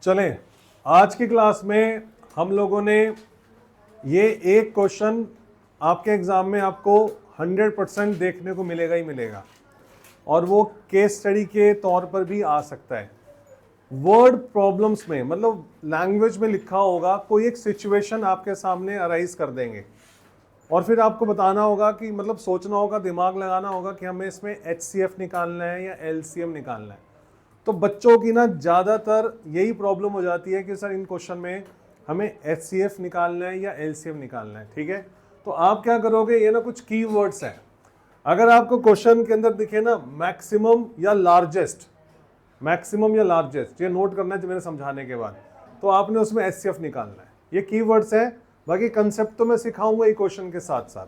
चलें, आज की क्लास में हम लोगों ने ये एक क्वेश्चन आपके एग्जाम में आपको 100% देखने को मिलेगा ही मिलेगा, और वो केस स्टडी के तौर पर भी आ सकता है। वर्ड प्रॉब्लम्स में मतलब लैंग्वेज में लिखा होगा, कोई एक सिचुएशन आपके सामने अराइज कर देंगे और फिर आपको बताना होगा कि मतलब सोचना होगा, दिमाग लगाना होगा कि हमें इसमें HCF निकालना है या LCM निकालना है। तो बच्चों की ना ज़्यादातर यही प्रॉब्लम हो जाती है कि सर इन क्वेश्चन में हमें HCF निकालना है या LCM निकालना है। ठीक है, तो आप क्या करोगे, ये ना कुछ कीवर्ड्स हैं। अगर आपको क्वेश्चन के अंदर दिखे ना मैक्सिमम या लार्जेस्ट, मैक्सिमम या लार्जेस्ट, ये नोट करना है मेरे समझाने के बाद, तो आपने उसमें HCF निकालना है। ये कीवर्ड्स हैं, बाकी कंसेप्ट तो मैं सिखाऊंगा ये क्वेश्चन के साथ साथ।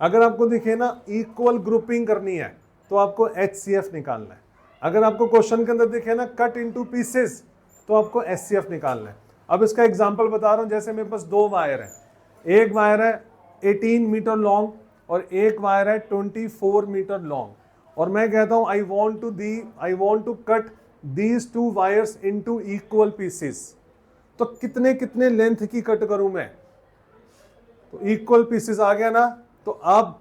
अगर आपको दिखे ना इक्वल ग्रुपिंग करनी है तो आपको HCF निकालना है। अगर आपको क्वेश्चन के अंदर दिखे ना कट इनटू पीसेस तो आपको HCF निकालना है। अब इसका एग्जांपल बता रहा हूं, जैसे मेरे पास दो वायर है, एक वायर है 18 मीटर लॉन्ग और एक वायर है 24 मीटर लॉन्ग, और मैं कहता हूं I want to cut these two wires into equal pieces. तो कितने कितने लेंथ की कट करूं मैं, तो इक्वल पीसेस आ गया ना। तो आप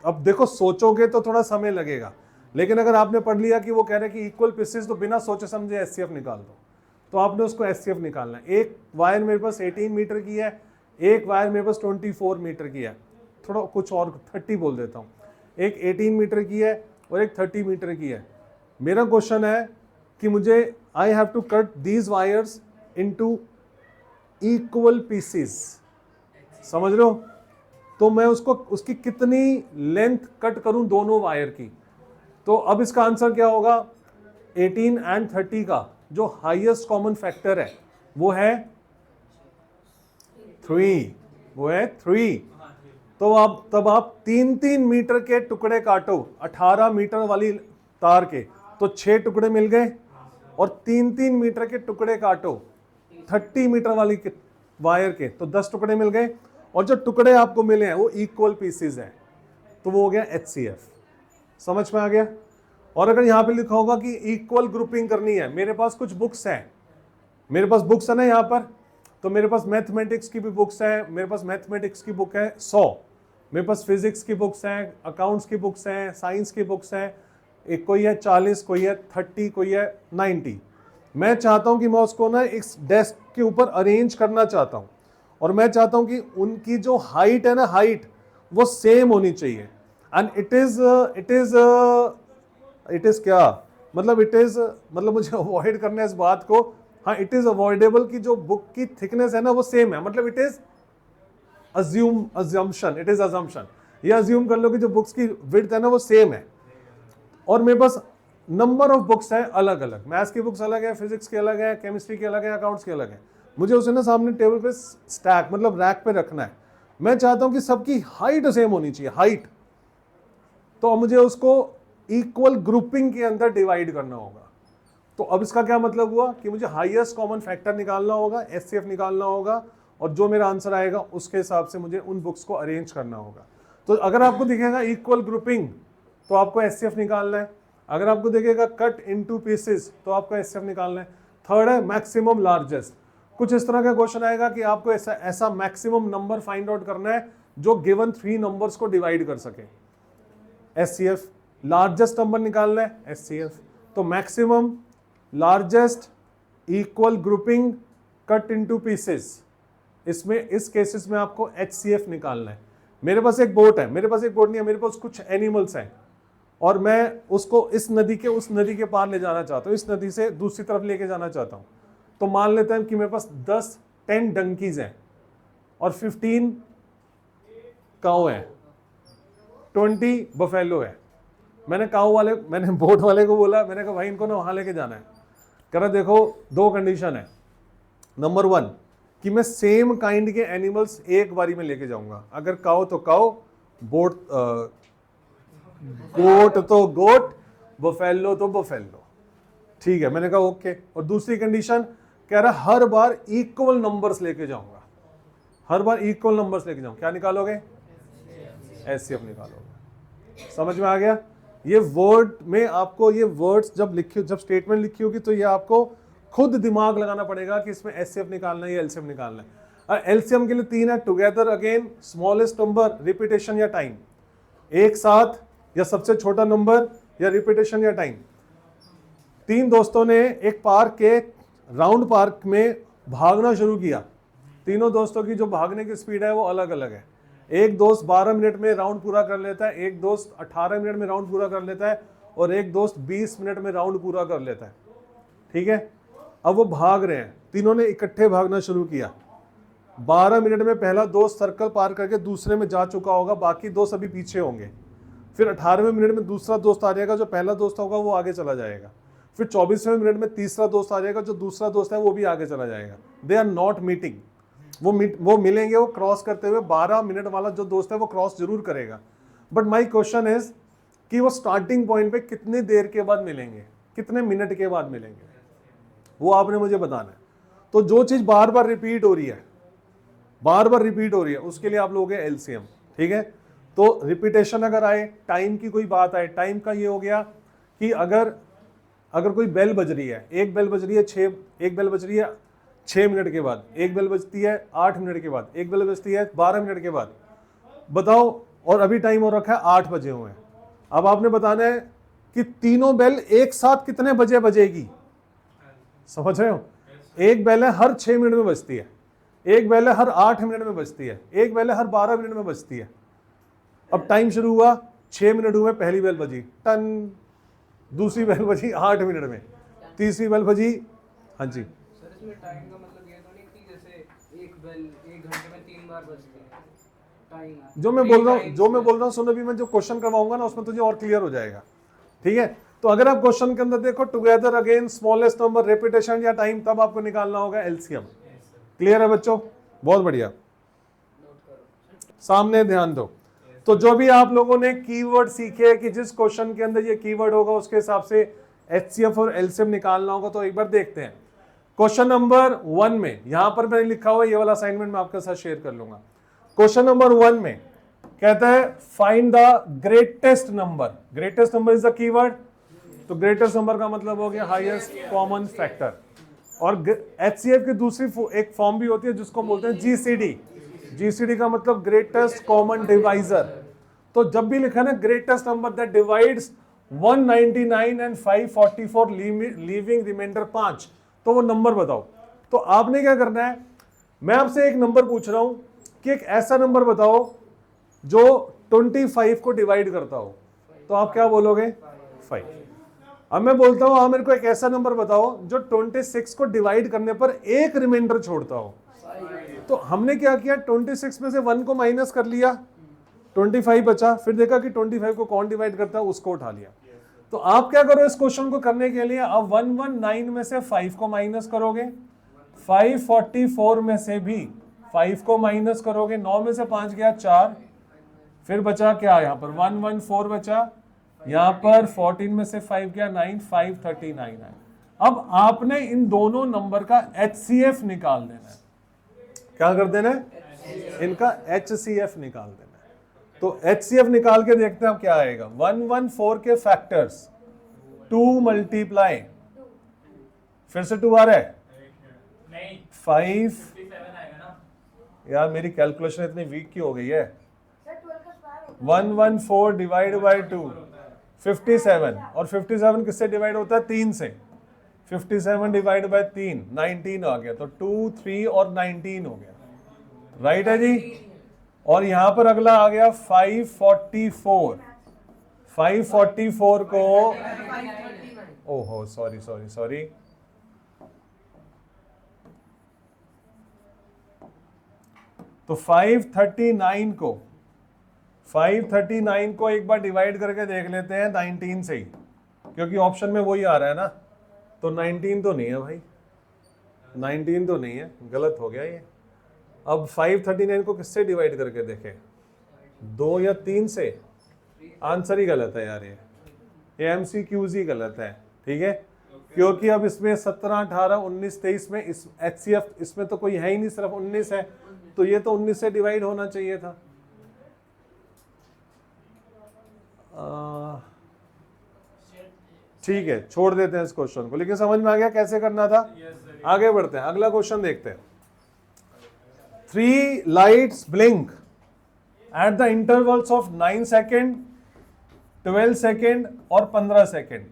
अब देखो, सोचोगे तो थोड़ा समय लगेगा, लेकिन अगर आपने पढ़ लिया कि वो कह रहे हैं कि इक्वल पीसेस, तो बिना सोचे समझे HCF निकाल दो। तो आपने उसको HCF निकालना है। एक वायर मेरे पास 18 मीटर की है, एक वायर मेरे पास 24 मीटर की है, थोड़ा कुछ और 30 बोल देता हूँ। एक 18 मीटर की है और एक 30 मीटर की है। मेरा क्वेश्चन है कि मुझे I have to cut these wires into equal pieces, समझ रहे हो? तो मैं उसकी कितनी लेंथ कट करूं दोनों वायर की। तो अब इसका आंसर क्या होगा, 18 एंड 30 का जो हाईएस्ट कॉमन फैक्टर है वो है 3, वो है 3। तो तब आप 3-3 मीटर के टुकड़े काटो 18 मीटर वाली तार के, तो 6 टुकड़े मिल गए, और 3-3 मीटर के टुकड़े काटो 30 मीटर वाली वायर के, तो 10 टुकड़े मिल गए, और जो टुकड़े आपको मिले हैं वो इक्वल पीसेस हैं, तो वो हो गया HCF। समझ में आ गया? और अगर यहाँ पे लिखा होगा कि इक्वल ग्रुपिंग करनी है, मेरे पास कुछ बुक्स हैं, मेरे पास बुक्स है ना यहाँ पर, तो मेरे पास मैथमेटिक्स की भी बुक्स हैं, मेरे पास मैथमेटिक्स की बुक है 100, मेरे पास फिजिक्स की बुक्स हैं, अकाउंट्स की बुक्स हैं, साइंस की बुक्स हैं, एक कोई है 40, कोई है 30, कोई है 90। मैं चाहता हूँ कि मैं उसको ना इस डेस्क के ऊपर अरेंज करना चाहता हूँ, और मैं चाहता हूँ कि उनकी जो हाइट है ना, हाइट वो सेम होनी चाहिए। एंड इट इज क्या मतलब, मतलब मुझे अवॉइड करना है इस बात को। हाँ, इट इज अवॉइडेबल कि जो बुक की थिकनेस है ना वो सेम है, मतलब it is assumption, it is assumption. ये अज्यूम कर लो कि जो बुक्स की विड्थ है ना वो सेम है, और मेरे पास नंबर ऑफ बुक्स है अलग अलग, मैथ्स की बुक्स अलग है, फिजिक्स की अलग है, केमिस्ट्री की अलग है, अकाउंट्स की अलग है। मुझे उसे ना सामने टेबल पे स्टैक मतलब रैक पे रखना है। मैं चाहता हूं कि सबकी हाइट सेम होनी चाहिए, हाइट। तो मुझे उसको इक्वल ग्रुपिंग के अंदर डिवाइड करना होगा। तो अब इसका क्या मतलब हुआ कि मुझे हाईएस्ट कॉमन फैक्टर निकालना होगा, HCF निकालना होगा, और जो मेरा आंसर आएगा उसके हिसाब से मुझे उन बुक्स को अरेंज करना होगा। तो अगर आपको दिखेगा इक्वल ग्रुपिंग तो आपको HCF निकालना है, अगर आपको देखेगा कट इनटू पीसेस तो आपको HCF निकालना है। थर्ड है मैक्सिमम लार्जेस्ट। कुछ इस तरह का क्वेश्चन आएगा कि आपको ऐसा मैक्सिमम नंबर फाइंड आउट करना है जो गिवन 3 नंबर्स को डिवाइड कर सके, HCF। लार्जेस्ट नंबर निकालना है, HCF। तो maximum, largest, equal grouping, cut into pieces, इसमें इस केसेस में आपको HCF निकालना है। मेरे पास एक बोट है, मेरे पास एक बोट नहीं है, मेरे पास कुछ एनिमल्स हैं, और मैं उसको इस नदी के उस नदी के पार ले जाना चाहता हूँ, इस नदी से दूसरी तरफ लेके जाना चाहता हूँ। तो मान लेते हैं कि मेरे पास 10 डंकीज हैं और 15 काऊ हैं, 20 बफेलो है। मैंने बोट वाले को बोला, मैंने कहा भाई इनको ना वहां लेके जाना है। कह रहा देखो 2 कंडीशन है, नंबर 1 कि मैं सेम काइंड के एनिमल्स एक बारी में लेके जाऊंगा, अगर काऊ तो काऊ, गोट तो गोट, बफेलो तो बफेलो। ठीक है, मैंने कहा ओके। और दूसरी कंडीशन कह रहा हर बार इक्वल नंबर्स लेके जाऊंगा, हर बार इक्वल नंबर्स लेके जाऊंगा। क्या निकालोगे? HCF निकालोगे। समझ में आ गया? ये वर्ड में आपको ये वर्ड्स जब स्टेटमेंट लिखी होगी तो ये आपको खुद दिमाग लगाना पड़ेगा कि इसमें एचसीएफ निकालना है या एलसीएम निकालना है। और एलसीएम के लिए 3 है, together, again, smallest number, repetition या टाइम। एक साथ या सबसे छोटा नंबर या रिपीटेशन या टाइम। 3 दोस्तों ने एक पार्क के राउंड पार्क में भागना शुरू किया। तीनों दोस्तों की जो भागने की स्पीड है वो अलग अलग है। एक दोस्त 12 मिनट में राउंड पूरा कर लेता है, एक दोस्त 18 मिनट में राउंड पूरा कर लेता है, और एक दोस्त 20 मिनट में राउंड पूरा कर लेता है। ठीक है, अब वो भाग रहे हैं, तीनों ने इकट्ठे भागना शुरू किया। 12 मिनट में पहला दोस्त सर्कल पार करके दूसरे में जा चुका होगा, बाकी दोस्त अभी पीछे होंगे। फिर 18वें मिनट में दूसरा दोस्त आ जाएगा, जो पहला दोस्त होगा वो आगे चला जाएगा। फिर 24वें मिनट में तीसरा दोस्त आ जाएगा, जो दूसरा दोस्त है वो भी आगे चला जाएगा। दे आर नॉट मीटिंग, वो मिलेंगे, वो क्रॉस करते हुए 12 मिनट वाला जो दोस्त है वो क्रॉस जरूर करेगा। बट माई क्वेश्चन इज कि वो स्टार्टिंग पॉइंट पे कितनी देर के बाद मिलेंगे, कितने मिनट के बाद मिलेंगे, वो आपने मुझे बताना है। तो जो चीज बार बार रिपीट हो रही है, बार बार रिपीट हो रही है, उसके लिए आप लोगे एलसीएम। ठीक है, तो रिपीटेशन अगर आए, टाइम की कोई बात आए, टाइम का ये हो गया कि अगर कोई बेल बज रही है, एक बेल बज रही है 6 मिनट के बाद, एक बेल बजती है 8 मिनट के बाद, एक बेल बजती है 12 मिनट के बाद, बताओ, और अभी टाइम हो रखा है 8 बजे हुए हैं। अब आपने बताना है कि तीनों बेल एक साथ कितने बजे बजेगी। समझ रहे हो? एक बेल है हर 6 मिनट में बजती है, एक बेल है हर 8 मिनट में बजती है, एक बेल है हर 12 मिनट में बजती है। अब टाइम शुरू हुआ, 6 मिनट हुए, पहली बेल बजी, टन, दूसरी बेल बजी 8 मिनट में, तीसरी बेल बजी। हाँ जी, सर इसमें टाइम का मतलब ये तो नहीं कि जैसे एक बेल 1 घंटे में 3 बार बजती है, टाइम है जो मैं बोल रहा हूँ सुनो, अभी मैं जो क्वेश्चन करवाऊंगा ना उसमें तुझे और क्लियर हो जाएगा। ठीक है, तो अगर आप क्वेश्चन के अंदर देखो, together, again, smallest number, repetition या टाइम, तब आपको निकालना होगा एलसीएम। क्लियर है बच्चों? बहुत बढ़िया, सामने ध्यान दो। तो जो भी आप लोगों ने कीवर्ड सीखे कि जिस क्वेश्चन के अंदर ये कीवर्ड होगा उसके हिसाब से एचसीएफ और एलसीएम निकालना होगा, तो एक बार देखते हैं। क्वेश्चन नंबर 1 में, यहां पर मैंने लिखा हुआ, ये वाला असाइनमेंट मैं आपके साथ शेयर कर लूंगा। क्वेश्चन नंबर 1 में कहता है find the greatest number. Greatest number is the keyword, तो ग्रेटेस्ट नंबर का मतलब हो गया हाईएस्ट कॉमन फैक्टर। और एचसीएफ की दूसरी एक फॉर्म भी होती है जिसको बोलते हैं जीसीडी। जीसीडी का मतलब ग्रेटेस्ट कॉमन डिवाइजर। तो जब भी लिखा ना greatest number that divides 199 and 544 leaving remainder 5, तो वो नंबर बताओ। तो आपने क्या करना है, मैं आपसे एक नंबर पूछ रहा हूं कि एक ऐसा नंबर बताओ जो 25 को डिवाइड करता हो, तो आप क्या बोलोगे? 5। अब मैं बोलता हूं, हाँ मेरे को एक ऐसा नंबर बताओ जो 26 को डिवाइड करने पर एक रिमाइंडर छोड़ता हो, तो हमने क्या किया, 26 में से 1 को माइनस कर लिया, 25 बचा, फिर देखा कि 25 को कौन डिवाइड करता है, उसको उठा लिया। तो आप क्या करो इस क्वेश्चन को करने के लिए, अब 119 में से 5 को माइनस करोगे, 544 में से भी 5 को माइनस करोगे, 9 में से 5 गया 4, फिर बचा क्या, यहाँ पर 114 बचा, यहाँ पर 14 में से 5 गया 9, 539 है। अब आपने इन दोनों नंबर का एचसीएफ निकाल देना है। क्या कर देना है? इनका एचसीएफ निकाल देना है। तो एचसीएफ निकाल के देखते हैं अब क्या आएगा। 114 के फैक्टर्स 2 मल्टीप्लाई, फिर से 2 आ रहा है, 5, यार मेरी कैलकुलेशन इतनी वीक की हो गई है। 114 डिवाइड बाई 2 57, और 57 किससे डिवाइड होता है? 3 से। 57 डिवाइड बाई 3 19 आ गया, तो 2, 3 और 19 हो गया, राइट है जी। और यहां पर अगला आ गया 544। 544 को, ओहो सॉरी, तो 539 को एक बार डिवाइड करके देख लेते हैं 19 से ही, क्योंकि ऑप्शन में वही आ रहा है ना। तो 19 तो नहीं है भाई, 19 तो नहीं है, गलत हो गया ये। अब 539 को किससे डिवाइड करके देखें, 2 या 3 से? आंसर ही गलत है यार, ये एमसीक्यूज ही गलत है। ठीक है, क्योंकि अब इसमें 17, 18, 19, 23 में इस एचसीएफ इसमें तो कोई है ही नहीं, सिर्फ 19 है, तो ये तो 19 से डिवाइड होना चाहिए था। ठीक है, छोड़ देते हैं इस क्वेश्चन को, लेकिन समझ में आ गया कैसे करना था। आगे बढ़ते हैं, अगला क्वेश्चन देखते हैं। 3 lights blink at the intervals of 9 second, 12 second और 15 सेकेंड।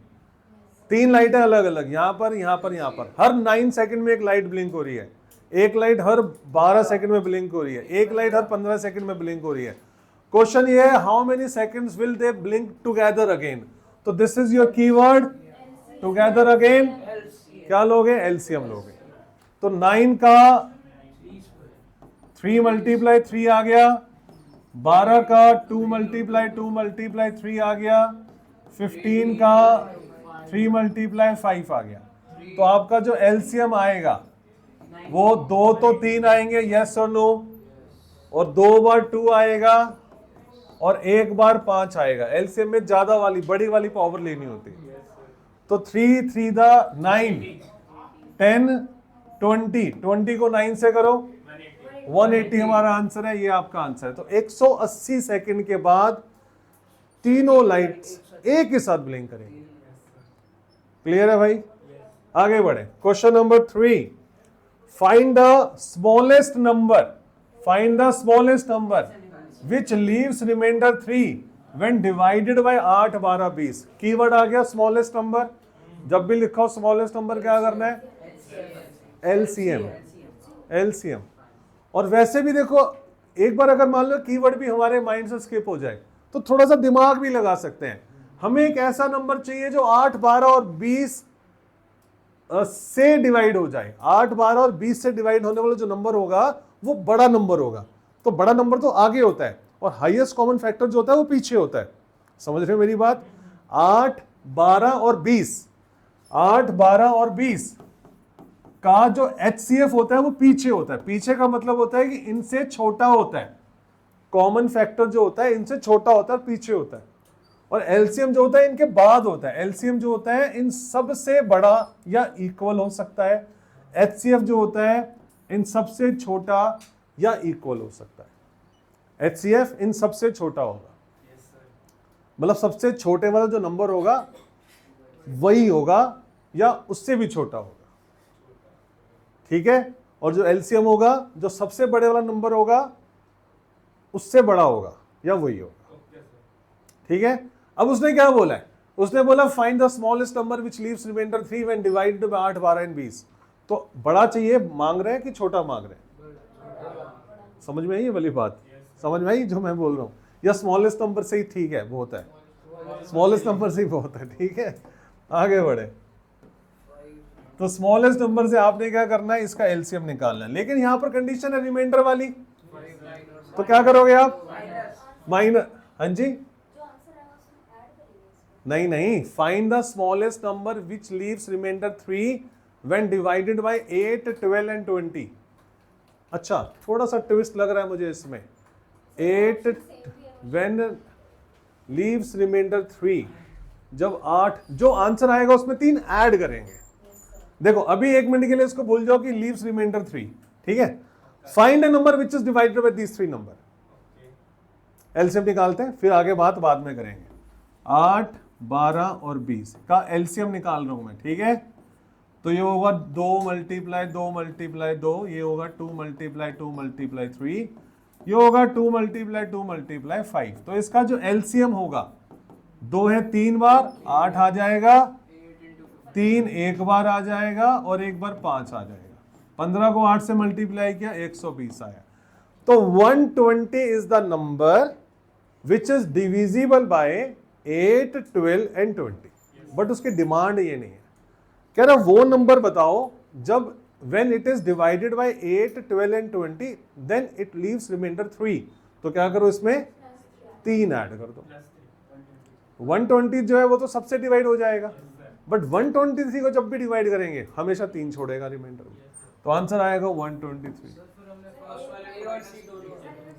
3 लाइटें अलग अलग, यहां पर यहां पर यहां पर, हर 9 सेकेंड में एक लाइट ब्लिंक हो रही है, एक लाइट हर 12 सेकेंड में ब्लिंक हो रही है, एक लाइट हर 15 सेकेंड में ब्लिंक हो रही है। क्वेश्चन ये है, how many seconds will they blink together again. तो this is your keyword, together again. क्या लोगे? एलसीएम लोगे। तो 9 का 3 मल्टीप्लाई 3 आ गया, 12 का 2 मल्टीप्लाई 2 मल्टीप्लाई 3 आ गया, 15 का 3 मल्टीप्लाई 5 आ गया। तो आपका जो एलसीएम आएगा वो 2 तो 3 आएंगे, यस और नो, और 2 बार 2 आएगा और 1 बार 5 आएगा। एलसीएम में ज्यादा वाली बड़ी वाली पावर लेनी होती है। तो 3 3 दा 9, 10 20, 20 को 9 से करो, 180 हमारा आंसर है, ये आपका आंसर है। तो 180 सेकंड के बाद तीनों लाइट्स एक ही साथ ब्लिंक करेंगी। क्लियर है भाई? आगे बढ़े, question number 3, find the smallest number, find the smallest number which leaves remainder 3 when divided by 8 12 20। Keyword आ गया स्मॉलेस्ट नंबर। जब भी लिखा स्मॉलेस्ट नंबर क्या करना है? LCM, LCM. और वैसे भी देखो, एक बार अगर मान लो कीवर्ड भी हमारे माइंड से स्किप हो जाए तो थोड़ा सा दिमाग भी लगा सकते हैं। हमें एक ऐसा नंबर चाहिए जो 8 12 और 20 से डिवाइड हो जाए। 8 12 और 20 से डिवाइड होने वाला जो नंबर होगा वो बड़ा नंबर होगा। तो बड़ा नंबर तो आगे होता है और हाईएस्ट कॉमन फैक्टर जो होता है वो पीछे होता है। समझ रहे हो मेरी बात? 8 12 और 20, 8 12 और 20 का जो HCF होता है वो पीछे होता है। पीछे का मतलब होता है कि इनसे छोटा होता है। कॉमन फैक्टर जो होता है इनसे छोटा होता है, पीछे होता है। और एलसीएम जो होता है इनके बाद होता है। एलसीएम जो होता है इन सब से बड़ा या इक्वल हो सकता है। HCF जो होता है इन सबसे छोटा या इक्वल हो सकता है। HCF इन सबसे छोटा होगा, मतलब सबसे छोटे वाला जो नंबर होगा वही होगा या उससे भी छोटा होगा। ठीक है? और जो एलसीएम होगा, जो सबसे बड़े वाला नंबर होगा उससे बड़ा होगा या वही होगा। ठीक है? अब उसने क्या बोला है? उसने बोला find the smallest number which leaves remainder 3 when divided by 8 12 and 20। तो बड़ा चाहिए मांग रहे हैं कि छोटा मांग रहे हैं? समझ में आई ये वाली बात? समझ में आई जो मैं बोल रहा हूँ? या स्मॉलेस्ट नंबर से ही ठीक है, बहुत है, स्मॉलेस्ट नंबर से ही बहुत है। ठीक है, आगे बढ़े। तो स्मॉलेस्ट नंबर से आपने क्या करना है? इसका एलसीएम निकालना है। लेकिन यहां पर कंडीशन है रिमाइंडर वाली, तो क्या करोगे आप? माइनस। हाँ जी, नहीं नहीं, find the smallest number which leaves remainder 3 when divided by 8 12 and 20। अच्छा, थोड़ा सा ट्विस्ट लग रहा है मुझे इसमें। 8 व्हेन लीव्स रिमाइंडर 3, जब 8 जो आंसर आएगा उसमें 3 ऐड करेंगे। देखो अभी 1 मिनट के लिए इसको भूल जाओ कि लीव्स रिमाइंडर 3। ठीक है? Find a number which is divided by these 3 number. LCM निकालते हैं, फिर आगे बात बाद में करेंगे। 8 12 और 20 का एलसीएम निकाल रहा हूं मैं। ठीक है? तो ये होगा 2 मल्टीप्लाई 2 मल्टीप्लाई 2, ये होगा 2 मल्टीप्लाई 2 मल्टीप्लाई 3, ये होगा 2 मल्टीप्लाई 2 मल्टीप्लाई 5। तो इसका जो एलसीएम होगा 2 है 3 बार 8 आ जाएगा, 3 एक बार आ जाएगा और एक बार 5 आ जाएगा। 15 को 8 से मल्टीप्लाई किया 120 आया। तो 120 is the number which is divisible by 8 12 and 20। But उसकी डिमांड ये नहीं है, कह रहा वो नंबर बताओ जब when it is divided by 8 12 and 20 then it leaves remainder 3। तो क्या करो इसमें 3 ऐड कर दो। 120 जो है वो तो सबसे डिवाइड हो जाएगा, बट 123 को जब भी डिवाइड करेंगे हमेशा 3 छोड़ेगा रिमाइंडर में। तो आंसर आएगा 123।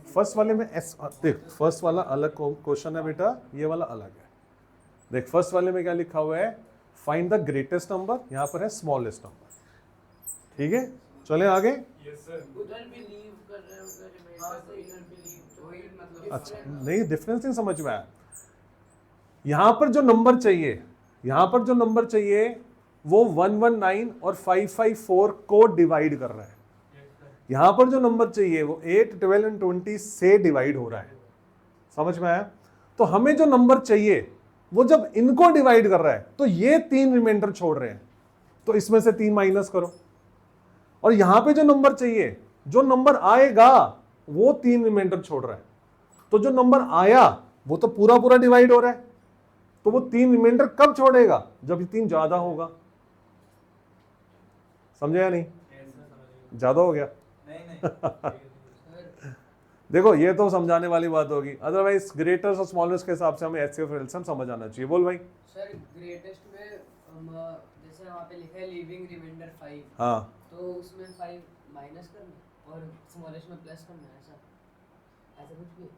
फर्स्ट वाले में एस, देख फर्स्ट वाला अलग क्वेश्चन है बेटा, ये वाला अलग है। देख फर्स्ट वाले में क्या लिखा हुआ है? फाइंड द ग्रेटेस्ट नंबर, यहाँ पर है स्मॉलेस्ट नंबर। ठीक है, चले आगे। अच्छा नहीं, डिफरेंस नहीं समझ में आया। यहां पर जो नंबर चाहिए, यहां पर जो नंबर चाहिए वो 119 और 554 को डिवाइड कर रहा है। यहां पर जो नंबर चाहिए वो 8, 12 एंड 20 से डिवाइड हो रहा है। समझ में आया? तो हमें जो नंबर चाहिए वो जब इनको डिवाइड कर रहा है तो ये 3 रिमाइंडर छोड़ रहे हैं, तो इसमें से 3 माइनस करो। और यहां पे जो नंबर चाहिए, जो नंबर आएगा वो 3 रिमाइंडर छोड़ रहा है, तो जो नंबर आया वो तो पूरा पूरा डिवाइड हो रहा है, तो वो 3 रिमाइंडर कब छोड़ेगा? जब 3 ज्यादा होगा। समझे या नहीं? ज्यादा हो गया? देखो ये तो समझाने वाली बात होगी, अदरवाइज ग्रेटर्स और स्मॉलेस्ट के हिसाब से हमें एचसीएफ और एलसीएम समझ आना चाहिए। बोल भाई। सर ग्रेटेस्ट में जैसे वहाँ पे लिखा है लिविंग रिमाइंडर 5, हाँ, तो उसमें 5 माइनस करना और स्मॉलेस्ट में प्लस करना है, ऐसा कुछ भी?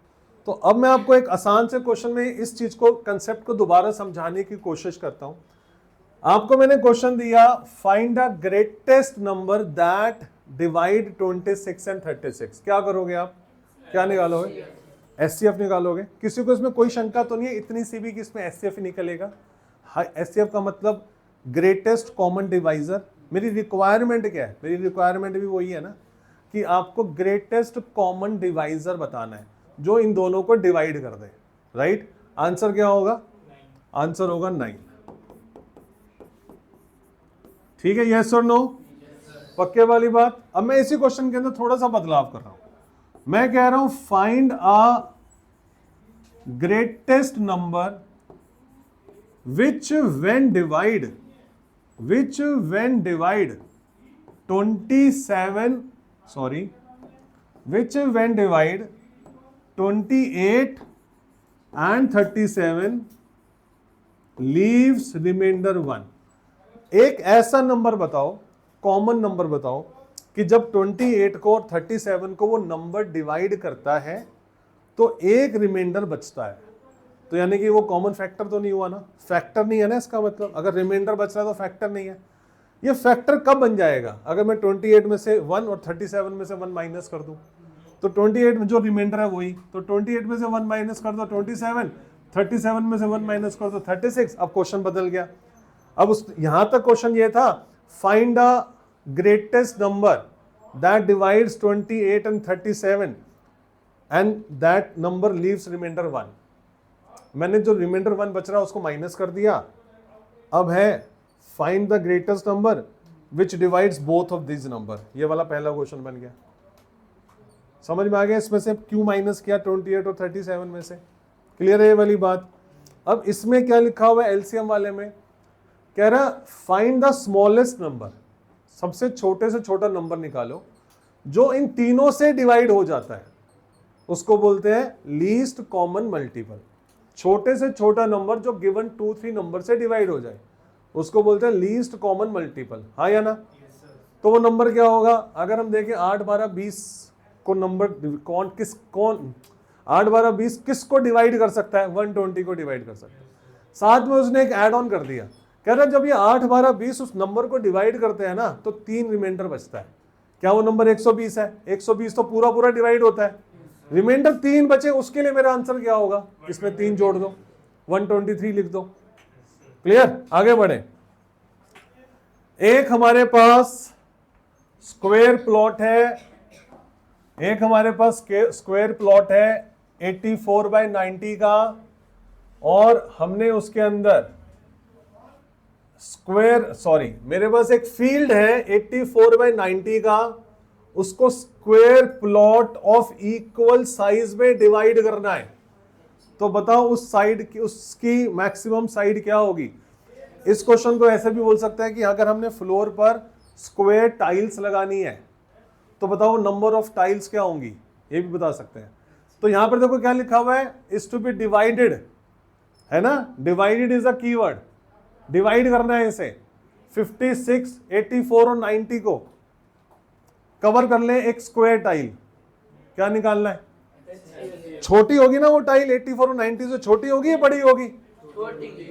तो अब मैं आपको एक आसान से क्वेश्चन में इस चीज को, कंसेप्ट को दोबारा समझाने की कोशिश करता हूं। आपको मैंने क्वेश्चन दिया, find the greatest number that divide 26 and 36। क्या करोगे आप? क्या निकालोगे? एचसीएफ निकालोगे। किसी को इसमें कोई शंका तो नहीं है इतनी सी भी कि इसमें एचसीएफ ही निकलेगा? एचसीएफ का मतलब ग्रेटेस्ट कॉमन डिवाइजर। मेरी रिक्वायरमेंट क्या है? मेरी रिक्वायरमेंट भी वही है ना कि आपको ग्रेटेस्ट कॉमन डिवाइजर बताना है जो इन दोनों को डिवाइड कर दे। राइट? आंसर क्या होगा? आंसर होगा 9। ठीक है, यस और नो? पक्के वाली बात। अब मैं इसी क्वेश्चन के अंदर थोड़ा सा बदलाव कर रहा हूं। मैं कह रहा हूं find a greatest number which when divide 27 sorry which when divide 28 and 37 leaves remainder 1। एक ऐसा नंबर बताओ, कॉमन नंबर बताओ कि जब 28 को और 37 को वो नंबर डिवाइड करता है तो एक रिमाइंडर बचता है। तो यानी कि वो कॉमन फैक्टर तो नहीं हुआ ना? फैक्टर नहीं है ना इसका मतलब, अगर रिमाइंडर बच रहा है तो फैक्टर नहीं है। ये फैक्टर कब बन जाएगा? अगर मैं 28 में से 1 और 37 में से 1 माइनस कर दूं, तो 28 में जो रिमाइंडर है वही, तो 28 में से 1 माइनस कर दो 27, 37 में से 1 माइनस कर दो 36। अब क्वेश्चन बदल गया। अब उस यहां तक क्वेश्चन ये था, find the greatest number that divides 28 and 37 and that number leaves remainder 1। मैंने जो रिमाइंडर 1 बच रहा है उसको माइनस कर दिया। अब है find the greatest number which divides both of this number. ये वाला पहला क्वेश्चन बन गया। समझ में आ गया इसमें से क्यों माइनस किया 28 और 37 में से? क्लियर है ये वाली बात? अब इसमें क्या लिखा हुआ है एलसीएम वाले में? कह रहा फाइंड द स्मॉलेस्ट नंबर, सबसे छोटे से छोटा नंबर निकालो जो इन तीनों से डिवाइड हो जाता है, उसको बोलते हैं लीस्ट कॉमन मल्टीपल। छोटे से छोटा नंबर जो गिवन 2, 3 नंबर से डिवाइड हो जाए उसको बोलते हैं लीस्ट कॉमन मल्टीपल। हाँ या ना? तो वो नंबर क्या होगा? अगर हम देखें 8, 12, 20 को नंबर कौन 8, 12, 20 किसको डिवाइड कर सकता है? 120 को डिवाइड कर सकता है। साथ में उसने एक ऐड ऑन कर दिया, कह रहा जब ये 8, 12, 20 उस नंबर को डिवाइड करते हैं ना तो 3 रिमाइंडर बचता है। क्या वो नंबर 120 है? 120 तो पूरा पूरा डिवाइड होता है, रिमाइंडर 3 बचे, उसके लिए मेरा आंसर क्या होगा? इसमें 3 जोड़ दो, 123 लिख दो। क्लियर? आगे बढ़े। एक हमारे पास स्क्वायर प्लॉट है, एक हमारे पास स्क्वायर प्लॉट है 84/90 का, और हमने उसके अंदर मेरे पास एक फील्ड है 84/90 का, उसको square plot of equal size में डिवाइड करना है। तो बताओ उस साइड की, उसकी मैक्सिमम साइड क्या होगी? इस क्वेश्चन को ऐसे भी बोल सकते हैं कि अगर हमने फ्लोर पर स्क्वायर टाइल्स लगानी है तो बताओ नंबर ऑफ टाइल्स क्या होंगी, ये भी बता सकते हैं। तो यहां पर देखो क्या लिखा हुआ है, इज टू बी डिवाइडेड, है ना? Divided is a keyword, divide करना है इसे। 56, 84 और 90 को कवर कर ले एक स्क्वायर टाइल। क्या निकालना है? छोटी होगी ना वो टाइल, 84 और 90 से छोटी होगी या बड़ी होगी?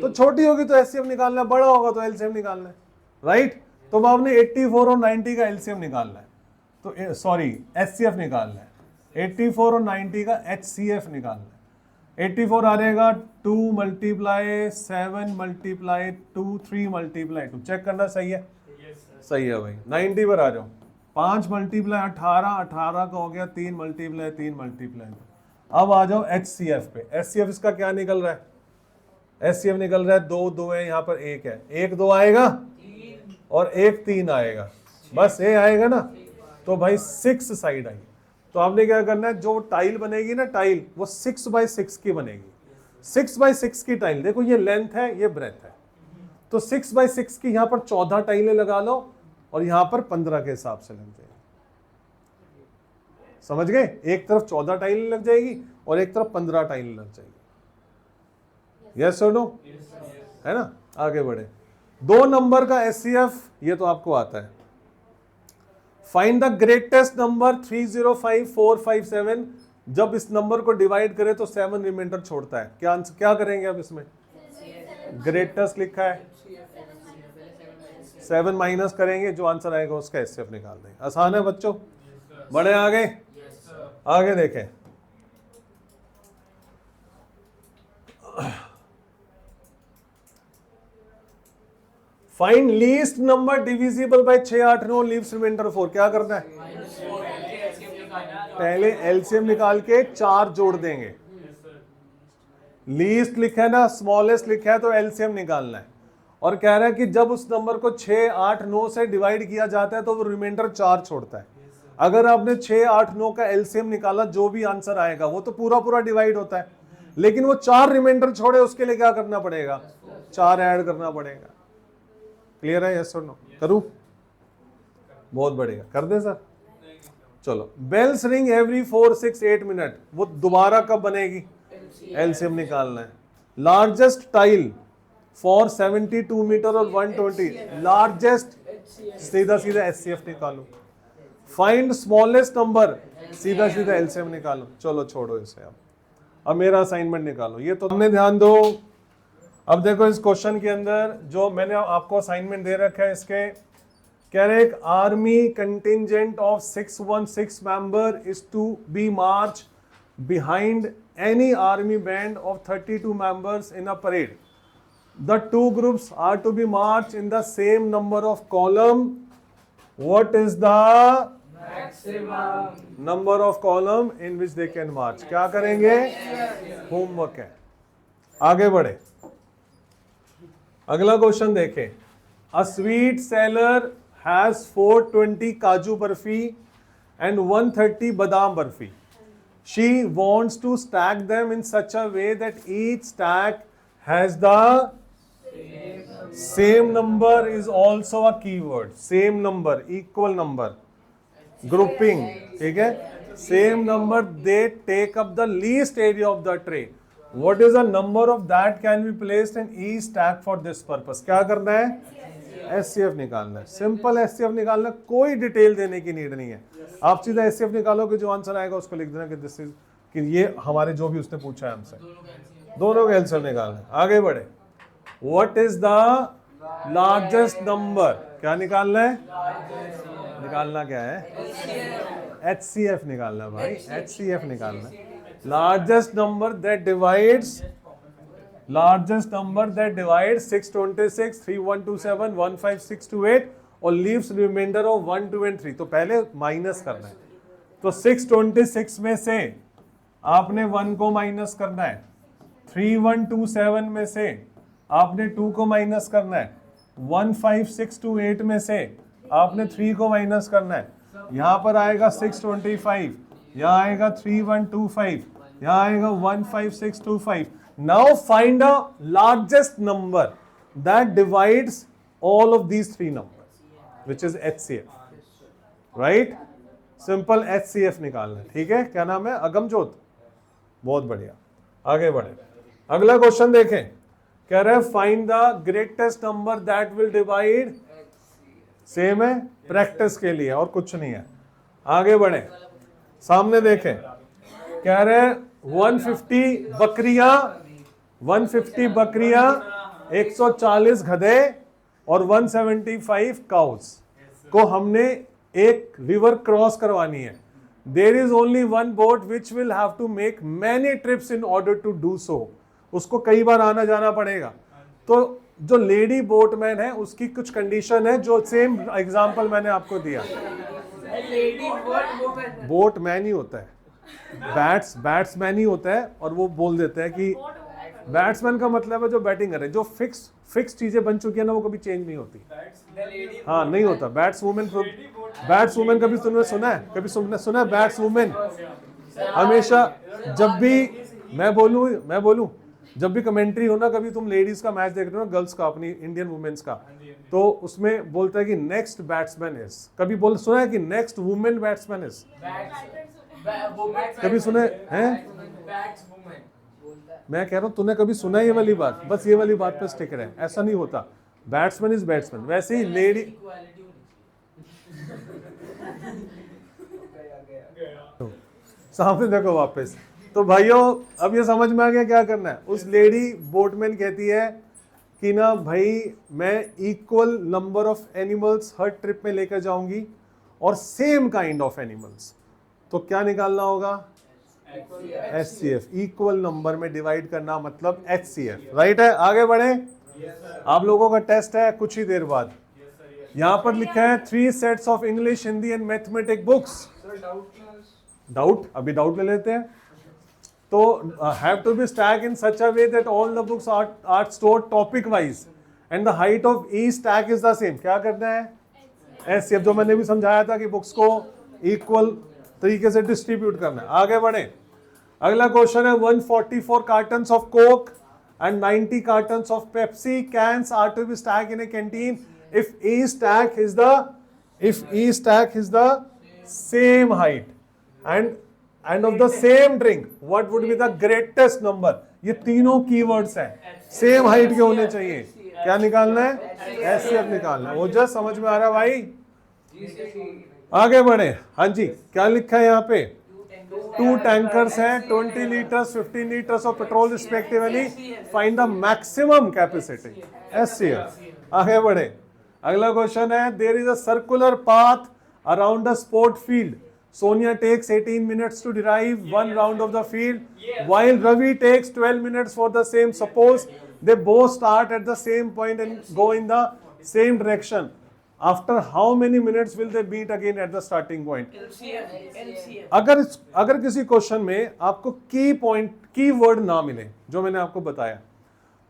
तो छोटी होगी तो एचसीएफ निकालना है, बड़ा होगा तो एलसीएम निकालना है। राइट? तो आपने 84 और 90 का एलसीएम निकालना है, तो सॉरी एचसीएफ निकालना है। 84 और 90 का एचसीएफ निकालना है। 84 आ जाएगा 2 मल्टीप्लाई 7 मल्टीप्लाई 2 3 मल्टीप्लाई 2, चेक करना सही है? सही है भाई। 90 पर आ जाओ। 5 मल्टीप्लाई 18, 18 का हो गया 3 मल्टीप्लाई 3 मल्टीप्लाई 2। अब आ जाओ HCF पे। HCF इसका क्या निकल रहा है? HCF निकल रहा है 2 2 है, यहाँ पर 1 है, 1 2 आएगा और 1 3 आएगा, बस ये आएगा ना। तो भाई 6 साइड आई। तो आपने क्या करना है, जो टाइल बनेगी ना टाइल, वो 6x6 की बनेगी। 6x6 की टाइल, देखो ये लेंथ है ये ब्रेथ है, तो 6x6 की यहाँ पर 14 टाइलें लगा लो और यहाँ पर 15 के हिसाब से लग जाएगी। समझ गए? एक तरफ 14 टाइलें लग जाएगी और एक तरफ 15 टाइलें लग जाएगी। यस और नो? है ना? आगे बढ़े। 2 नंबर का HCF ये तो आपको आता है। Find the greatest number 305457। जब इस नंबर को डिवाइड करें तो 7 रिमाइंडर छोड़ता है। क्या करेंगे अब इसमें? ग्रेटेस्ट लिखा है, 7 माइनस करेंगे, जो आंसर आएगा उसका HCF निकाल देंगे। आसान है बच्चों? बड़े आगे आगे देखें। Find least number divisible by 6 8 9 leaves remainder 4। क्या करना है? पहले LCM निकाल के 4 जोड़ देंगे। लीस्ट लिखा है ना, स्मॉलेस्ट लिखा है, तो LCM निकालना है। और कह रहा है कि जब उस नंबर को 6 8 9 से डिवाइड किया जाता है तो वो रिमाइंडर 4 छोड़ता है। अगर आपने 6 8 9 का LCM निकाला, जो भी आंसर आएगा वो तो पूरा पूरा डिवाइड होता है, लेकिन वो 4 रिमाइंडर छोड़े, उसके लिए क्या करना पड़ेगा? 4 ऐड करना पड़ेगा। क्लियर है? यस और नो? करूं? बहुत बढ़िया, कर दे सर। चलो, बेल्स रिंग एवरी 4 6 8 मिनट, वो दोबारा कब बनेगी? LCM निकालना है। लार्जेस्ट टाइल फॉर 72 मीटर और 120, लार्जेस्ट, सीधा सीधा HCF निकालो। फाइंड स्मॉलेस्ट नंबर, सीधा सीधा LCM निकालो। चलो छोड़ो इसे। अब मेरा असाइनमेंट निकालो। ये तो हमने ध्यान दो। अब देखो इस क्वेश्चन के अंदर जो मैंने आपको असाइनमेंट दे रखा है, इसके कह रहे एक army contingent of 616 member is to be march behind any army band of 32 members in a parade. The 2 groups are to be marched in the same number of column. What is the maximum number of column in which they can march? क्या करेंगे? Homework है। आगे बढ़े। अगला question देखें। A sweet seller has 420 काजू barfi and 130 बादाम barfi. She wants to stack them in such a way that each stack has the same number is also a keyword. Same number, equal number, grouping, ठीक है? Same number, they take up the least area of the tray. What is the number of that can be placed in each stack for this purpose? क्या करना है? HCF निकालना है। Simple HCF निकालना, कोई detail देने की नीड नहीं है। आप सीधा HCF निकालोगे, जो आंसर आएगा उसको लिख देना कि दिस इज, कि ये हमारे जो भी उसने पूछा है हमसे, दोनों का HCF निकालना है। आगे बढ़े। What is the largest number? क्या निकालना है? निकालना क्या है? HCF निकालना है भाई, HCF निकालना है। Largest number that divides, largest number that divides 626, 3127, 15628 और leaves remainder of 1, 2 and 3। तो पहले माइनस करना है। तो 626 में से आपने 1 को माइनस करना है, 3127 में से आपने 2 को माइनस करना है, 15628 में से आपने 3 को माइनस करना है। यहाँ पर आएगा 625, यहाँ आएगा 3125, यहाँ आएगा 15625। Now find a largest number that divides all of these 3 numbers, which is HCF, right? Simple HCF निकालना है, ठीक है? क्या नाम है? अगमजोत। बहुत बढ़िया, आगे बढ़े। अगला क्वेश्चन देखें। कह रहे हैं find the greatest number that will divide. Same है, प्रैक्टिस के लिए और कुछ नहीं है। आगे बढ़े, सामने देखें। कह रहे हैं 150 बकरियां, 150 बकरियां, 140 गधे और 175 काउस को हमने एक रिवर क्रॉस करवानी है। There is only one boat which will have to make many trips in order to do so. उसको कई बार आना जाना पड़ेगा। तो जो लेडी बोटमैन है उसकी कुछ कंडीशन है, जो सेम एग्जांपल मैंने आपको दिया। बोटमैन ही होता है, बैट्समैन ही होता है, और वो बोल देते हैं कि बैट्समैन का मतलब है जो बैटिंग करे, जो फिक्स चीजें बन चुकी है ना वो कभी चेंज नहीं होती। हाँ नहीं होता। बैट्सवुमेन कभी तुमने सुना है? कभी सुना है बैट्सवुमेन? हमेशा जब भी मैं बोलूं जब भी कमेंट्री हो ना, कभी तुम लेडीज का मैच देख रहे हो ना, गर्ल्स का, अपनी इंडियन वुमेन्स का, तो उसमें बोलता है कि नेक्स्ट बैट्समैन इज, कभी सुना है कि नेक्स्ट वुमेन बैट्समैन इज? कभी सुने हैं? मैं कह रहा हूं तूने कभी सुना है ये वाली बात? बस ये वाली बात पे स्टिक रहे, ऐसा नहीं होता। Batsman is batsman. वैसे ही लेडी, सामने देखो वापस। तो भाइयों अब ये समझ में आ गया क्या करना है। उस लेडी बोटमैन कहती है कि ना भाई मैं equal number of animals her trip में लेकर जाऊंगी और सेम काइंड ऑफ एनिमल्स। तो क्या निकालना होगा? HCF, इक्वल नंबर में डिवाइड करना मतलब HCF, राइट है। आगे बढ़े, आप लोगों का टेस्ट है कुछ ही देर बाद। यहां पर लिखा है 3 sets of English, Hindi and mathematic books. Doubt, अभी डाउट ले लेते हैं। तो have to be stack in such a way that all the books are stored topic wise and the height of each stack is the same. क्या करना है? HCF, जो मैंने भी समझाया था कि बुक्स को इक्वल तरीके से डिस्ट्रीब्यूट करना है। आगे बढ़े, अगला क्वेश्चन है 144 cottons of Coke and 90 cartons of Pepsi cans are to be stacked in a canteen if each stack is the same height and of the same drink, what would be the greatest number? ये तीनों keywords हैं, same height के होने चाहिए। क्या निकालना है? HCF निकालना है। वो जस्ट समझ में आ रहा है भाई? आगे बढ़े। हाँ जी, क्या लिखा है यहाँ पे? 2 टैंकर्स हैं, 20 litres 15 litres of petrol respectively, find the maximum capacity, HCF। आगे बढ़े, अगला क्वेश्चन है there is a circular path around the sport field, Sonia takes 18 minutes to derive 1 round of the field while Ravi takes 12 minutes for the same. Suppose they both start at the same point and go in the same direction. After how many minutes will they meet again at the starting point? अगर किसी question में आपको की word ना मिले जो मैंने आपको बताया,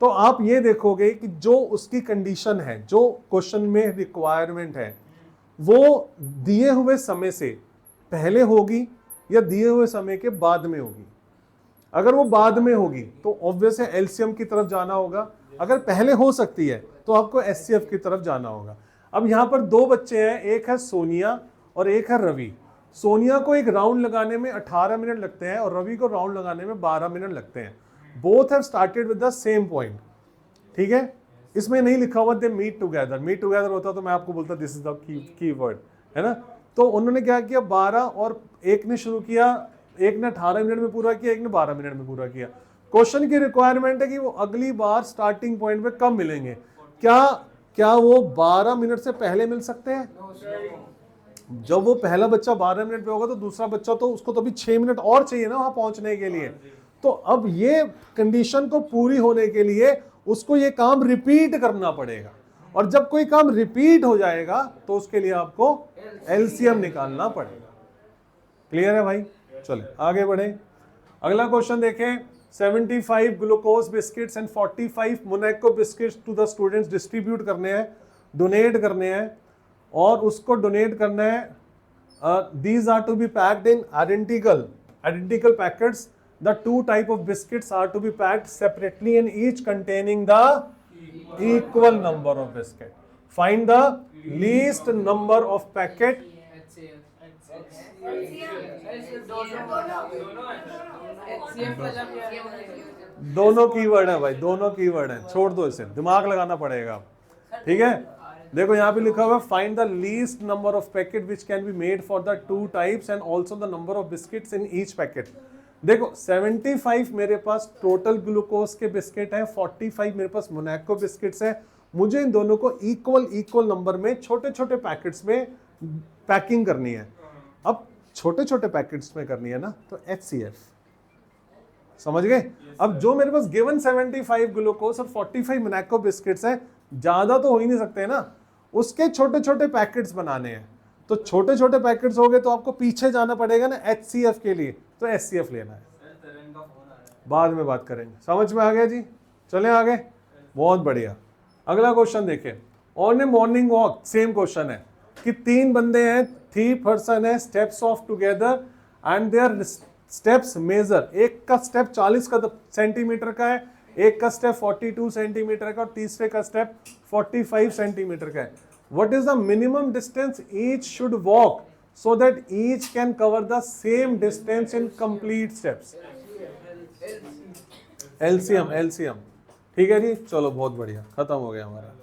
तो आप ये देखोगे कि जो उसकी कंडीशन है, जो क्वेश्चन में रिक्वायरमेंट है, वो दिए हुए समय से पहले होगी या दिए हुए समय के बाद में होगी। अगर वो बाद में होगी तो ऑब्वियस है एलसीएम की तरफ जाना होगा। अगर पहले हो सकती है तो आपको एचसीएफ की तरफ जाना होगा। अब यहाँ पर 2 बच्चे हैं, एक है सोनिया और एक है रवि। सोनिया को एक राउंड लगाने में 18 मिनट लगते हैं और रवि को राउंड लगाने में 12 मिनट लगते हैं। Both have started with the same point, ठीक है। इसमें नहीं लिखा हुआ they meet together, meet together होता तो मैं आपको बोलता this is the key word, है ना। तो उन्होंने क्या किया, 12 और एक ने शुरू किया, एक ने 18 मिनट में पूरा किया, एक ने 12 मिनट में पूरा किया। क्वेश्चन की रिक्वायरमेंट है कि वो अगली बार स्टार्टिंग पॉइंट पे कब मिलेंगे। क्या वो 12 मिनट से पहले मिल सकते हैं? जब वो पहला बच्चा 12 मिनट पे होगा तो दूसरा बच्चा तो उसको तो अभी 6 मिनट और चाहिए ना वहां पहुंचने के लिए। तो अब ये कंडीशन को पूरी होने के लिए उसको ये काम रिपीट करना पड़ेगा, और जब कोई काम रिपीट हो जाएगा तो उसके लिए आपको एलसीएम निकालना पड़ेगा। क्लियर है भाई? चलिए आगे बढ़े। अगला क्वेश्चन देखें, 75 glucose biscuits and 45 Monaco biscuits to the students distribute करने हैं, डोनेट करने हैं, और उसको डोनेट करना है। These are to be packed in identical packets. The 2 type of biscuits are to be packed separately and each containing the equal number of biscuit. Find the least number of packet. दोनों keyword है भाई, दोनों keyword है, छोड़ दो इसे, दिमाग लगाना पड़ेगा, ठीक है। देखो यहाँ पे लिखा हुआ find the least number of packet which can be made for the 2 types and also the number of biscuits in each packet. देखो 75 मेरे पास टोटल ग्लूकोज के बिस्किट है, 45 मेरे पास मोनाको बिस्किट्स है। मुझे इन दोनों को इक्वल नंबर में छोटे छोटे पैकेट्स में पैकिंग करनी है। अब छोटे छोटे पैकेट्स में करनी है ना तो HCF, समझ गए। अब जो मेरे पास गिवन 75 ग्लूकोज और 45 मोनाको बिस्किट्स हैं, ज्यादा तो हो ही नहीं सकते ना, उसके छोटे छोटे पैकेट्स बनाने हैं। तो छोटे छोटे पैकेट्स हो गए तो आपको पीछे जाना पड़ेगा ना HCF के लिए, तो HCF लेना है। बाद में बात करेंगे, समझ में आ गया जी। चलें आगे, बहुत बढ़िया। अगला क्वेश्चन देखें, on a morning walk, same question है कि 3 बंदे हैं, 3 पर्सन है, steps of together and their steps measure. एक का स्टेप 40 सेंटीमीटर का है, एक का स्टेप 42 सेंटीमीटर का और तीसरे का स्टेप 45 सेंटीमीटर का है। What is the minimum distance each should walk so that each can cover the same distance in complete steps? LCM। ठीक है जी, चलो बहुत बढ़िया, खत्म हो गया हमारा।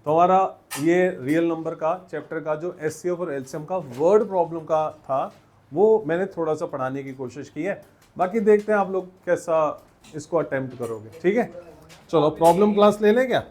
तो हमारा ये रियल नंबर का चैप्टर का जो HCF और LCM का वर्ड प्रॉब्लम का था वो मैंने थोड़ा सा पढ़ाने की कोशिश की है। बाकी देखते हैं आप लोग कैसा इसको अटेम्प्ट करोगे। ठीक है, चलो प्रॉब्लम क्लास ले लें क्या?